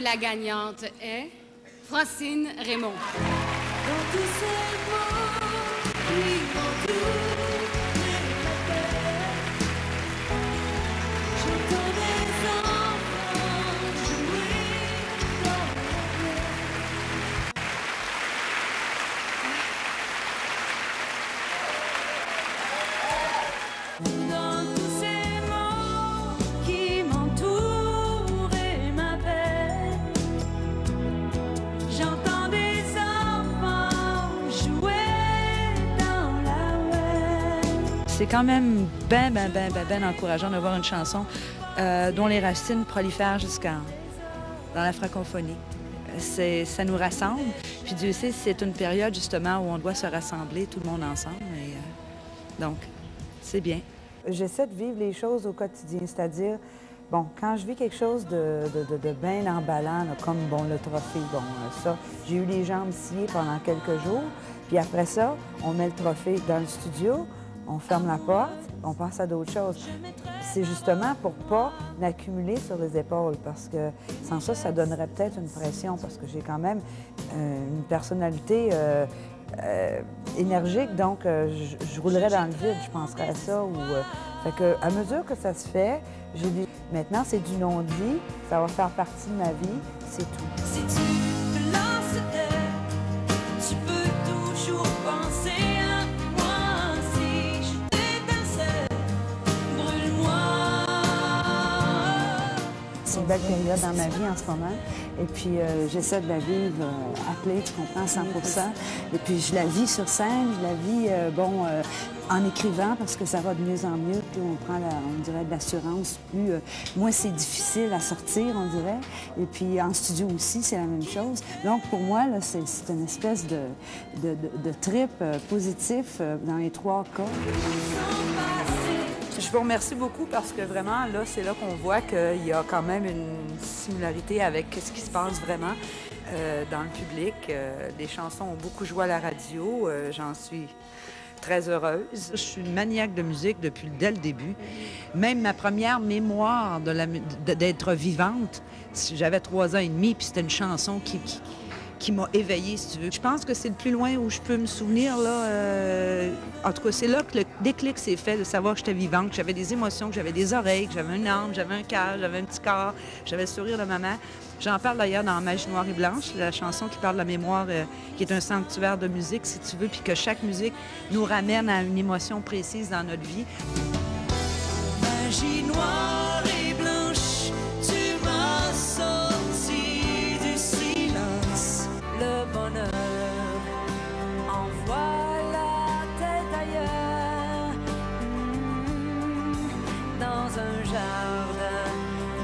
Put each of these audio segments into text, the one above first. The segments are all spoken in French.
la gagnante est Francine Raymond. Dans tous ces mots qui m'entourent, j'entends des enfants jouer dans la Dans tous ces mots qui m'entourent et m'appellent, j'entends des enfants jouer dans la ruelle. C'est quand même ben encourageant de voir une chanson dont les racines prolifèrent dans la francophonie. Ça nous rassemble. Puis Dieu sait, c'est une période justement où on doit se rassembler, tout le monde ensemble. Donc, c'est bien. J'essaie de vivre les choses au quotidien, c'est-à-dire, bon, quand je vis quelque chose de bien emballant, là, comme, bon, le trophée, bon, ça, j'ai eu les jambes sciées pendant quelques jours, puis après ça, on met le trophée dans le studio, on ferme la porte, on passe à d'autres choses. C'est justement pour pas l'accumuler sur les épaules, parce que sans ça, ça donnerait peut-être une pression, parce que j'ai quand même une personnalité énergique, donc je roulerais dans le vide, je penserais à ça. Fait que, à mesure que ça se fait, j'ai dit, maintenant c'est du non-dit, ça va faire partie de ma vie, c'est tout. Si tu te lances, tu peux toujours penser à moi. Si je t'étincelle, brûle-moi. C'est une belle période dans ma vie en ce moment. Et puis, j'essaie de la vivre à plein, tu comprends, 100 %. Et puis, je la vis sur scène, je la vis, en écrivant, parce que ça va de mieux en mieux. Puis, on prend, on dirait, de l'assurance. Plus, moi, c'est difficile à sortir, on dirait. Et puis, en studio aussi, c'est la même chose. Donc, pour moi, là, c'est une espèce de trip positif dans les trois cas. Je vous remercie beaucoup parce que vraiment, là, c'est là qu'on voit qu'il y a quand même une similarité avec ce qui se passe vraiment dans le public. Les chansons ont beaucoup joué à la radio. J'en suis très heureuse. Je suis une maniaque de musique dès le début. Même ma première mémoire d'être vivante, j'avais 3 ans et demi, puis c'était une chanson qui m'a éveillée, si tu veux. Je pense que c'est le plus loin où je peux me souvenir, là. En tout cas, c'est là que le déclic s'est fait de savoir que j'étais vivante, que j'avais des émotions, que j'avais des oreilles, que j'avais une âme, j'avais un cœur, j'avais un petit corps, j'avais le sourire de maman. J'en parle d'ailleurs dans Magie noire et blanche, la chanson qui parle de la mémoire, qui est un sanctuaire de musique, si tu veux, puis que chaque musique nous ramène à une émotion précise dans notre vie. Magie noire et blanche, tu m'as sorti du silence. Le bonheur envoie la tête ailleurs, dans un jardin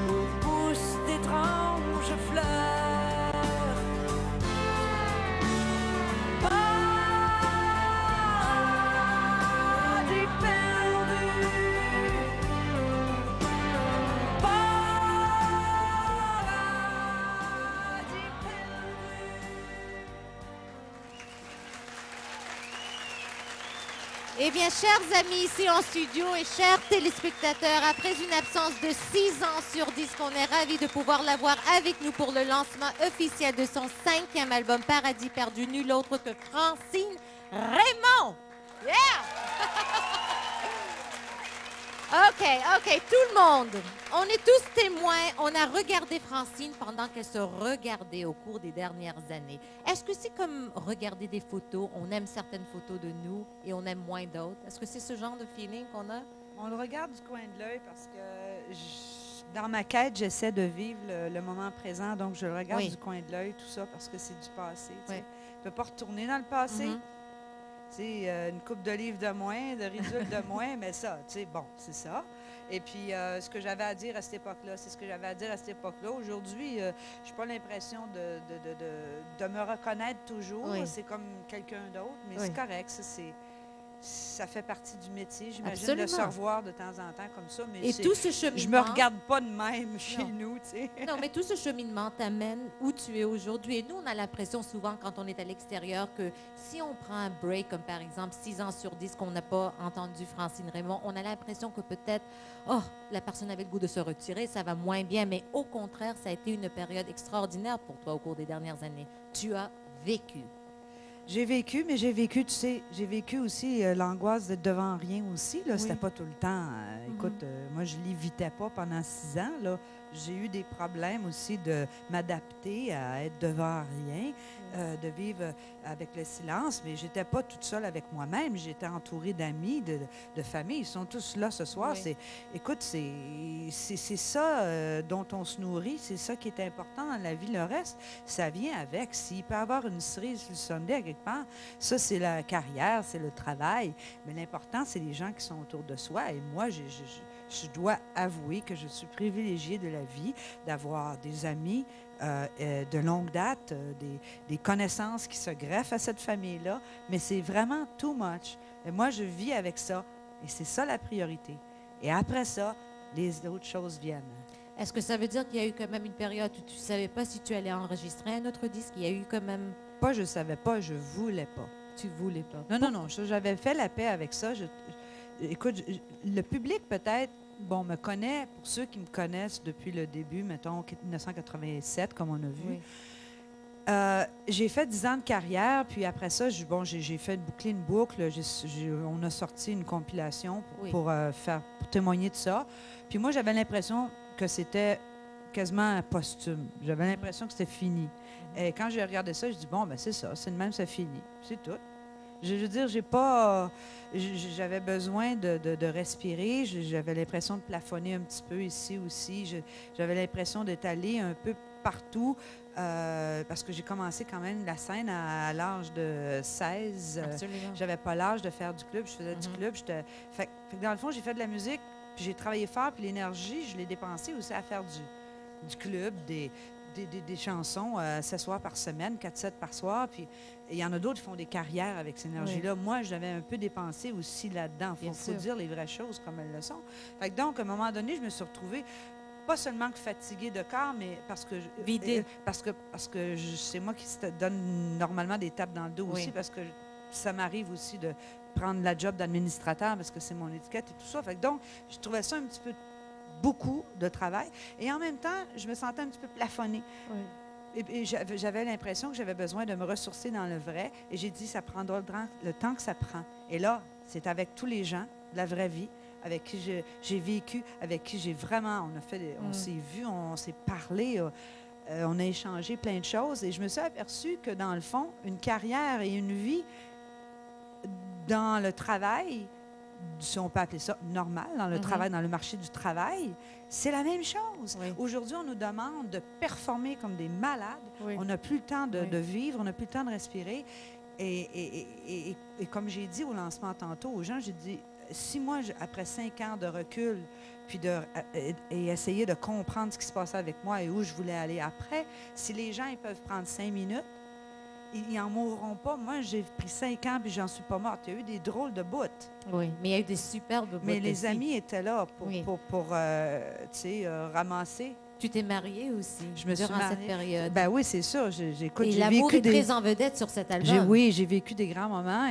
où poussent d'étranges fleurs. Paradis perdu. Eh bien, chers amis ici en studio et chers téléspectateurs, après une absence de 6 ans sur disque, on est ravis de pouvoir l'avoir avec nous pour le lancement officiel de son 5e album Paradis perdu, nul autre que Francine Raymond. Yeah! OK, tout le monde. On est tous témoins. On a regardé Francine pendant qu'elle se regardait au cours des dernières années. Est-ce que c'est comme regarder des photos? On aime certaines photos de nous et on aime moins d'autres. Est-ce que c'est ce genre de feeling qu'on a? On le regarde du coin de l'œil parce que dans ma quête, j'essaie de vivre le moment présent. Donc, je le regarde du coin de l'œil, tout ça, parce que c'est du passé. Tu ne peux pas retourner dans le passé. Une coupe de livres de moins, de ridules de moins, mais ça, bon, c'est ça. Et puis, ce que j'avais à dire à cette époque-là, c'est ce que j'avais à dire à cette époque-là. Aujourd'hui, je n'ai pas l'impression de me reconnaître toujours. C'est comme quelqu'un d'autre, mais c'est correct. ça fait partie du métier, j'imagine, de se Absolument. revoir de temps en temps comme ça. Mais Et tout ce je me cheminement... regarde pas de même chez Non. nous, tu sais. Non, mais tout ce cheminement t'amène où tu es aujourd'hui. Et nous, on a l'impression souvent, quand on est à l'extérieur, que si on prend un break, comme par exemple 6 ans sur 10 qu'on n'a pas entendu Francine Raymond, on a l'impression que peut-être, oh, la personne avait le goût de se retirer, ça va moins bien. Mais au contraire, ça a été une période extraordinaire pour toi au cours des dernières années. Tu as vécu. J'ai vécu, mais j'ai vécu, tu sais, j'ai vécu aussi l'angoisse d'être devant rien aussi. Là, c'était pas tout le temps. Écoute, moi, je l'évitais pas pendant 6 ans. Là, j'ai eu des problèmes aussi de m'adapter à être devant rien, de vivre avec le silence. Mais j'étais pas toute seule avec moi-même. J'étais entourée d'amis, de famille. Ils sont tous là ce soir. Oui. Écoute, c'est ça dont on se nourrit. C'est ça qui est important dans la vie. Le reste, ça vient avec. S'il peut y avoir une cerise sur le Sunday à quelque part, ça, c'est la carrière, c'est le travail. Mais l'important, c'est les gens qui sont autour de soi. Et moi, je dois avouer que je suis privilégiée de la vie, d'avoir des amis de longue date, des connaissances qui se greffent à cette famille-là. Mais c'est vraiment too much. Et moi, je vis avec ça. Et c'est ça la priorité. Et après ça, les autres choses viennent. Est-ce que ça veut dire qu'il y a eu quand même une période où tu ne savais pas si tu allais enregistrer un autre disque? Il y a eu quand même... Pas je savais pas, je voulais pas. Tu voulais pas. Non. J'avais fait la paix avec ça. Écoute, le public peut-être, bon, me connaît, pour ceux qui me connaissent depuis le début, mettons 1987, comme on a vu. Oui. J'ai fait 10 ans de carrière, puis après ça, j'ai fait boucler une boucle. On a sorti une compilation pour témoigner de ça. Puis moi, j'avais l'impression que c'était quasiment un posthume. J'avais l'impression que c'était fini. Et quand j'ai regardé ça, je dis bon, ben c'est ça, c'est de même, ça finit. C'est tout. Je veux dire, j'avais besoin de respirer. J'avais l'impression de plafonner un petit peu ici aussi. J'avais l'impression d'être allée un peu partout parce que j'ai commencé quand même la scène à l'âge de 16. Absolument. J'avais pas l'âge de faire du club. Je faisais du club. Fait que dans le fond, j'ai fait de la musique, puis j'ai travaillé fort, puis l'énergie, je l'ai dépensée aussi à faire du club, des chansons 16 soirs par semaine, 4-7 par soir. Puis il y en a d'autres qui font des carrières avec cette énergie-là. Moi, j'avais un peu dépensé aussi là-dedans. Il faut dire les vraies choses comme elles le sont. Fait que donc, à un moment donné, je me suis retrouvée pas seulement que fatiguée de corps, mais parce que... Vidée. Parce que c'est moi qui te donne normalement des tapes dans le dos aussi, parce que ça m'arrive aussi de prendre la job d'administrateur parce que c'est mon étiquette et tout ça. Fait que donc, je trouvais ça un petit peu beaucoup de travail. Et en même temps, je me sentais un petit peu plafonnée. Oui. Et j'avais l'impression que j'avais besoin de me ressourcer dans le vrai. Et j'ai dit, ça prendra le temps que ça prend. Et là, c'est avec tous les gens de la vraie vie, avec qui j'ai vécu, avec qui j'ai vraiment... On s'est vu, on s'est parlé, on a échangé plein de choses. Et je me suis aperçue que, dans le fond, une carrière et une vie dans le travail, si on peut appeler ça normal, dans le travail, dans le marché du travail, c'est la même chose. Oui. Aujourd'hui, on nous demande de performer comme des malades. Oui. On n'a plus le temps de vivre, on n'a plus le temps de respirer. Et comme j'ai dit au lancement tantôt aux gens, j'ai dit, si moi, après 5 ans de recul, puis et essayer de comprendre ce qui se passait avec moi et où je voulais aller après, si les gens ils peuvent prendre 5 minutes, ils n'en mourront pas. Moi, j'ai pris 5 ans puis j'en suis pas morte. Il y a eu des drôles de bouts. Oui, mais il y a eu des superbes bouts Mais les aussi. amis étaient là pour ramasser. Tu t'es mariée aussi Je me suis durant cette mariée. période. Ben oui, c'est ça. J'ai Et l'amour vécu est très en vedette sur cet album. j'ai vécu des grands moments.